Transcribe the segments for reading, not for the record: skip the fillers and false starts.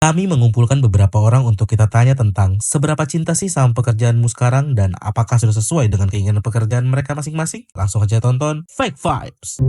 Kami mengumpulkan beberapa orang untuk kita tanya tentang seberapa cinta sih sama pekerjaanmu sekarang dan apakah sudah sesuai dengan keinginan pekerjaan mereka masing-masing? Langsung aja tonton Fake Vibes.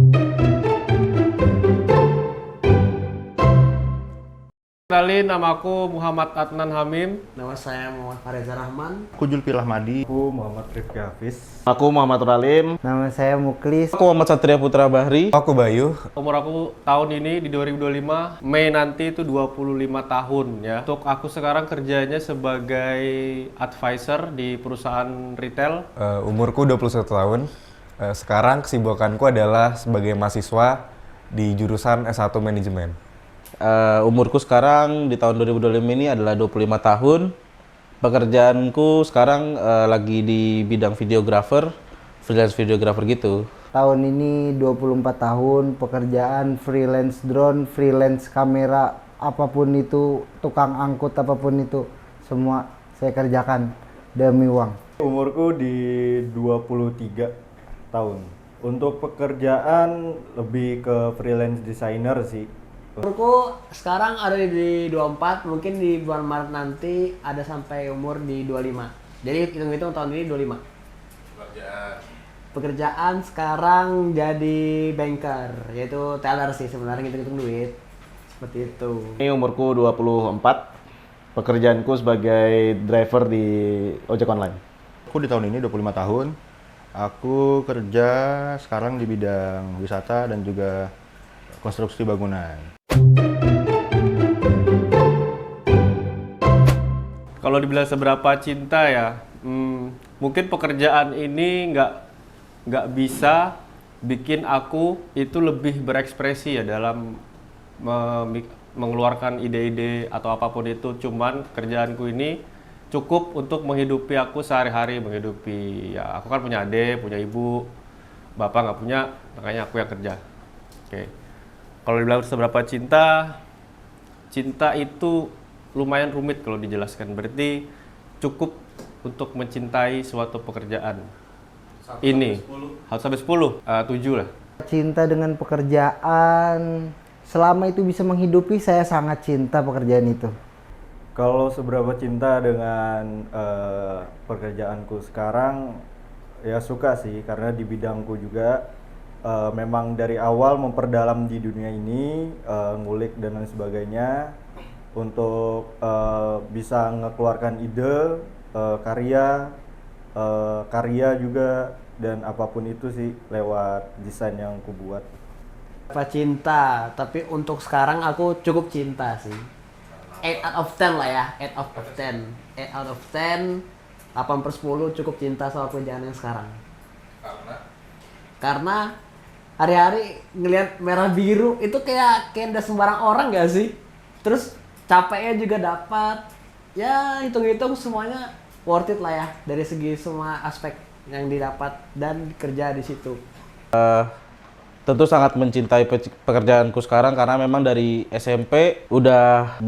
Kenalin, nama aku Muhammad Adnan Hamim. Nama saya Muhammad Fareza Rahman. Aku Julpi Rahmadi. Aku Muhammad Rifki Hafiz. Aku Muhammad Ralim. Nama saya Muklis. Aku Muhammad Satria Putra Bahri. Aku Bayu. Umur aku tahun ini di 2025, Mei nanti itu 25 tahun ya. Untuk aku sekarang kerjanya sebagai advisor di perusahaan retail. Umurku 21 tahun. Sekarang kesibukanku adalah sebagai mahasiswa di jurusan S1 Manajemen. Umurku sekarang di tahun 2025 ini adalah 25 tahun. Pekerjaanku sekarang lagi di bidang videographer, freelance videographer gitu. Tahun ini 24 tahun, pekerjaan freelance drone, freelance kamera, apapun itu, tukang angkut apapun itu, semua saya kerjakan demi uang. Umurku di 23 tahun. Untuk pekerjaan lebih ke freelance designer sih. Umurku sekarang ada di 24, mungkin di bulan Maret nanti ada sampai umur di 25. Jadi hitung-hitung tahun ini 25. Pekerjaan sekarang jadi banker, yaitu teller sih sebenarnya, ngitung-ngitung duit. Seperti itu. Ini umurku 24. Pekerjaanku sebagai driver di ojek online. Aku di tahun ini 25 tahun. Aku kerja sekarang di bidang wisata dan juga konstruksi bangunan. Kalau dibilang seberapa cinta ya, mungkin pekerjaan ini nggak bisa bikin aku itu lebih berekspresi ya dalam mengeluarkan ide-ide atau apapun itu. Cuman kerjaanku ini cukup untuk menghidupi aku sehari-hari, menghidupi ya aku kan punya adik, punya ibu, bapak nggak punya, makanya aku yang kerja. Oke. Kalau dibilang seberapa cinta, cinta itu lumayan rumit kalau dijelaskan. Berarti cukup untuk mencintai suatu pekerjaan. Ini 1 sampai 10, 7 lah. Cinta dengan pekerjaan, selama itu bisa menghidupi, saya sangat cinta pekerjaan itu. Kalau seberapa cinta dengan pekerjaanku sekarang, ya suka sih karena di bidangku juga memang dari awal memperdalam di dunia ini, ngulik dan lain sebagainya untuk bisa mengeluarkan ide, karya juga dan apapun itu sih lewat desain yang aku buat. Apa cinta, tapi untuk sekarang aku cukup cinta sih. 8 out of 10 lah ya, 8 out of 10. 8 out of 10, 8/10 cukup cinta sama pekerjaan yang sekarang. Karena hari-hari ngelihat merah biru itu kayak udah sembarang orang gak sih? Terus capeknya juga dapat. Ya hitung-hitung semuanya worth it lah ya dari segi semua aspek yang didapat dan kerja di situ. Tentu sangat mencintai pekerjaanku sekarang karena memang dari SMP udah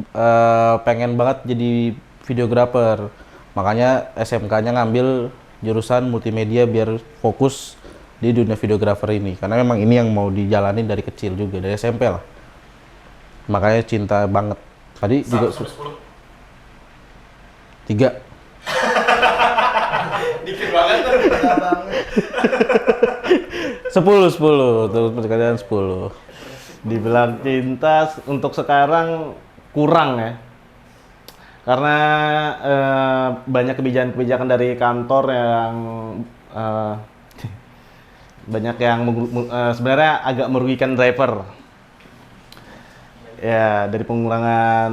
pengen banget jadi videographer. Makanya SMK-nya ngambil jurusan multimedia biar fokus di dunia videographer ini. Karena memang ini yang mau dijalanin dari kecil juga, dari SMP lah. Makanya cinta banget. Tadi juga 3. Dikit banget tuh. 10 terus pekerjaan 10. Dibilang cinta untuk sekarang kurang ya. Karena banyak kebijakan-kebijakan dari kantor yang banyak yang sebenarnya agak merugikan driver. Ya, dari pengurangan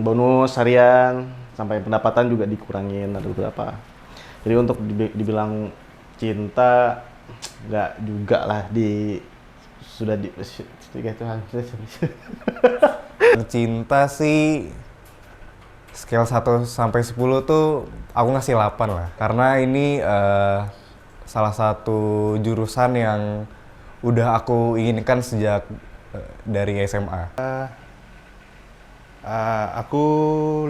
bonus harian sampai pendapatan juga dikurangin ada beberapa. Jadi untuk dibilang cinta nggak juga lah sudah Tuhan. Cinta sih scale 1 sampai 10 tuh aku ngasih 8 lah. Karena ini salah satu jurusan yang udah aku inginkan sejak dari SMA. Aku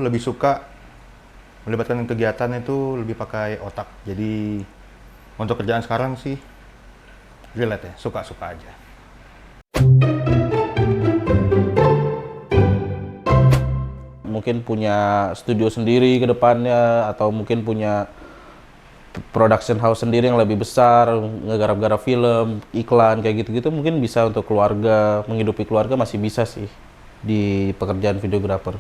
lebih suka melibatkan kegiatan itu lebih pakai otak. Jadi untuk kerjaan sekarang sih relate ya, suka-suka aja. mungkin punya studio sendiri ke depannya, atau mungkin punya production house sendiri yang lebih besar, ngegarap-garap film, iklan, kayak gitu-gitu, mungkin bisa untuk keluarga, menghidupi keluarga masih bisa sih di pekerjaan videographer.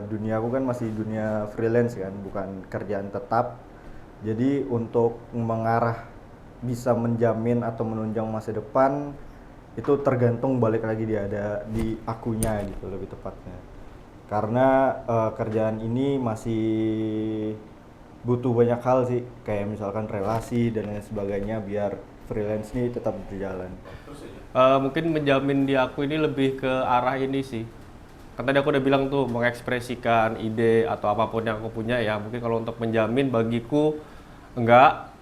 Dunia aku kan masih dunia freelance kan, bukan kerjaan tetap. Jadi untuk mengarah bisa menjamin atau menunjang masa depan itu tergantung balik lagi dia ada di akunya gitu lebih tepatnya. Karena kerjaan ini masih butuh banyak hal sih, kayak misalkan relasi dan lain sebagainya biar freelance ini tetap berjalan. Mungkin menjamin di aku ini lebih ke arah ini sih. Kan tadi aku udah bilang tuh mengekspresikan ide atau apapun yang aku punya ya. Mungkin kalau untuk menjamin bagiku enggak,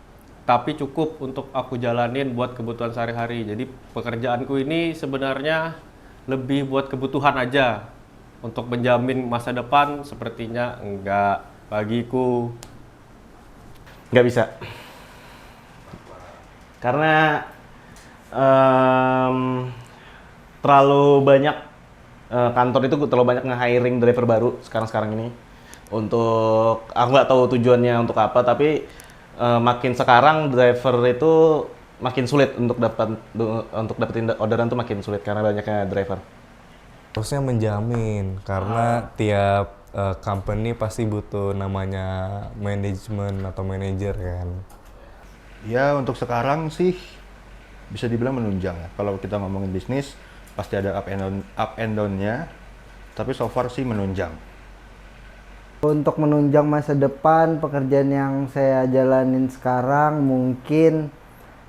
tapi cukup untuk aku jalanin buat kebutuhan sehari-hari. Jadi pekerjaanku ini sebenarnya lebih buat kebutuhan aja. Untuk menjamin masa depan sepertinya enggak bagiku. Nggak bisa. Karena terlalu banyak kantor itu terlalu banyak nge-hiring driver baru sekarang ini. Untuk aku nggak tahu tujuannya untuk apa, tapi makin sekarang driver itu makin sulit untuk dapetin orderan tuh makin sulit karena banyaknya driver. Harusnya menjamin karena tiap company pasti butuh namanya manajemen atau manajer kan. Ya untuk sekarang sih bisa dibilang menunjang ya. Kalau kita ngomongin bisnis pasti ada up and down-nya, tapi so far sih menunjang. Untuk menunjang masa depan pekerjaan yang saya jalanin sekarang mungkin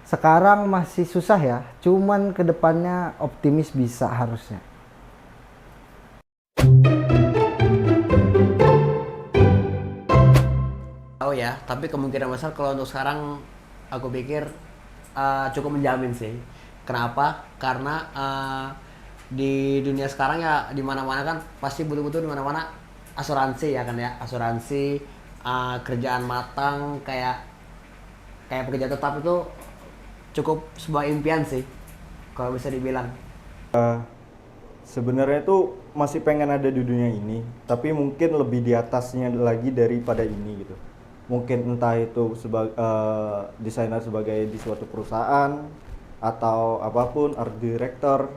sekarang masih susah ya, cuman kedepannya optimis bisa harusnya. Tahu ya, tapi kemungkinan besar kalau untuk sekarang aku pikir cukup menjamin sih. Kenapa? Karena di dunia sekarang ya di mana-mana kan pasti butuh-butuh di mana-mana asuransi ya kan ya, asuransi kerjaan matang kayak pekerja tetap itu cukup sebuah impian sih kalau bisa dibilang. Sebenarnya tuh masih pengen ada di dunia ini, tapi mungkin lebih di atasnya lagi daripada ini gitu. Mungkin entah itu sebagai desainer sebagai di suatu perusahaan atau apapun, art director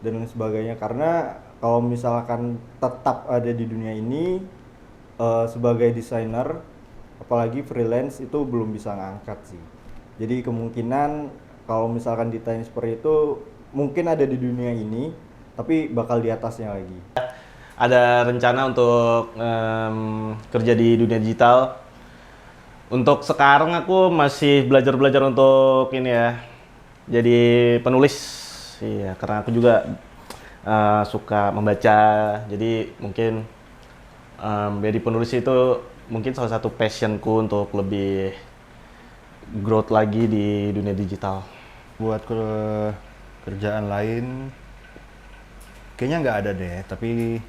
dan lain sebagainya. Karena kalau misalkan tetap ada di dunia ini sebagai desainer, apalagi freelance itu belum bisa ngangkat sih. Jadi kemungkinan kalau misalkan ditanya seperti itu mungkin ada di dunia ini, tapi bakal di atasnya lagi. Ada rencana untuk kerja di dunia digital. Untuk sekarang aku masih belajar untuk ini ya, jadi penulis. Iya, karena aku juga suka membaca. Jadi mungkin jadi penulis itu mungkin salah satu passionku untuk lebih growth lagi di dunia digital. Buat kerjaan lain kayaknya nggak ada deh, tapi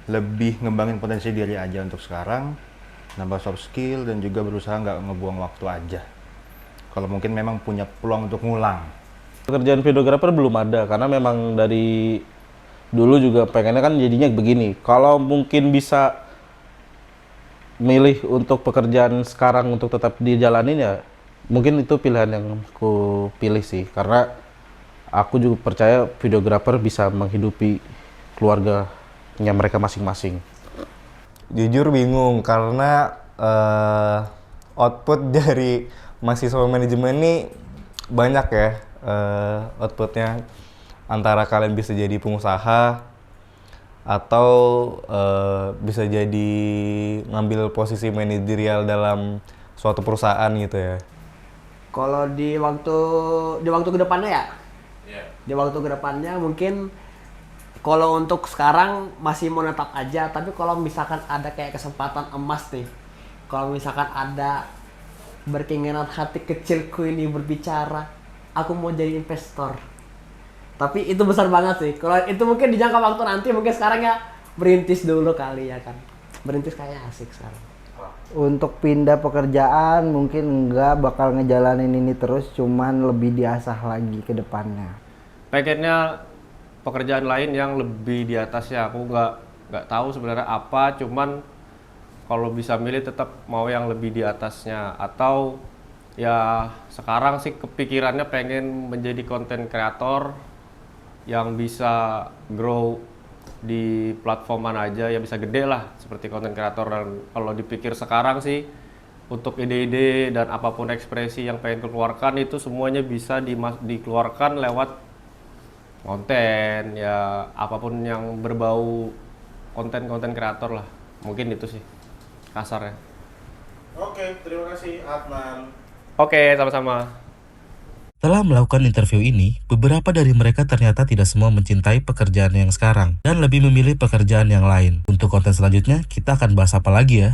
lebih ngembangin potensi diri aja untuk sekarang, nambah soft skill dan juga berusaha nggak ngebuang waktu aja. Kalau mungkin memang punya peluang untuk ngulang. Pekerjaan videographer belum ada karena memang dari dulu juga pengennya kan jadinya begini. Kalau mungkin bisa milih untuk pekerjaan sekarang untuk tetap dijalanin ya mungkin itu pilihan yang aku pilih sih, karena aku juga percaya videographer bisa menghidupi keluarganya mereka masing-masing. Jujur bingung karena output dari mahasiswa manajemen ini banyak ya outputnya, antara kalian bisa jadi pengusaha atau bisa jadi ngambil posisi manajerial dalam suatu perusahaan gitu ya. Kalau di waktu kedepannya ya, di waktu kedepannya mungkin kalau untuk sekarang masih mau netap aja, tapi kalau misalkan ada kayak kesempatan emas nih, kalau misalkan ada berkeinginan hati kecilku ini berbicara, aku mau jadi investor. Tapi itu besar banget sih. Kalau itu mungkin di jangka waktu nanti, mungkin sekarang ya berintis dulu kali ya kan. Berintis kayaknya asik sekarang. Untuk pindah pekerjaan mungkin enggak, bakal ngejalanin ini terus, cuman lebih diasah lagi ke depannya. Pengennya pekerjaan lain yang lebih di atasnya. Aku nggak tahu sebenarnya apa, cuman kalau bisa milih tetap mau yang lebih di atasnya. Atau ya sekarang sih kepikirannya pengen menjadi konten kreator yang bisa grow di platform mana aja, ya bisa gede lah seperti konten kreator. Dan kalau dipikir sekarang sih untuk ide-ide dan apapun ekspresi yang pengen keluarkan itu semuanya bisa dikeluarkan lewat konten, ya apapun yang berbau konten kreator lah, mungkin itu sih kasarnya. Oke, terima kasih Adnan. Oke, sama-sama. Setelah melakukan interview ini, beberapa dari mereka ternyata tidak semua mencintai pekerjaan yang sekarang dan lebih memilih pekerjaan yang lain. Untuk konten selanjutnya, kita akan bahas apa lagi ya?